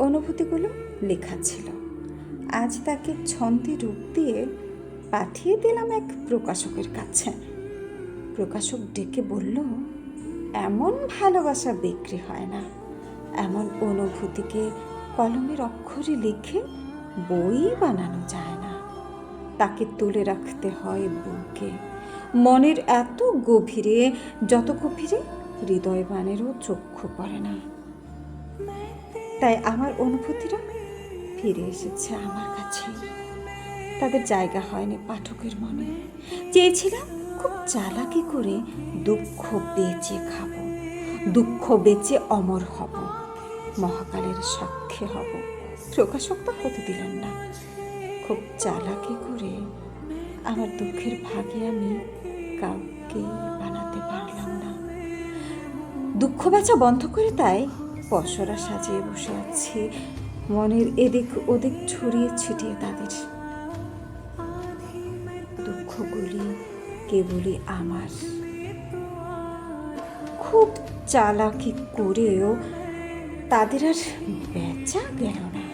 অনুভূতিগুলো লেখা ছিল। আজ তাকে ছন্দে রূপ দিয়ে পাঠিয়ে দিলাম এক প্রকাশকের কাছে। প্রকাশক ডেকে বলল, এমন ভালোবাসা বিক্রি হয় না, এমন অনুভূতিকে কলমের অক্ষরে লিখে বই বানানো যায় না, তাকে তুলে রাখতে হয় বুকে, মনের এত গভীরে, যত গভীরে হৃদয়বানেরও চক্ষু পড়ে না। তাই আমার অনুভূতিরা ফিরে এসেছে আমার কাছে, তাদের জায়গা হয়নি পাঠকের মনে। চেয়েছিলাম খুব চালাকি করে দুঃখ বেচে খাবো, দুঃখ বেচে অমর হব, মহাকালের সাক্ষী হব। প্রকাশক তো হতে দিলেন না। খুব চালাকি করে আমার দুঃখের ভাগে আমি কাউকে বানাতে পারলাম না। দুঃখ বেচা বন্ধ করে তাই পসরা সাজিয়ে বসে আছি, মনের এদিক ওদিক ছড়িয়ে ছিটিয়ে তাদের। দুঃখগুলি কেবলই আমার। খুব চালাকি করেও তাদের আর বেচা গেল না।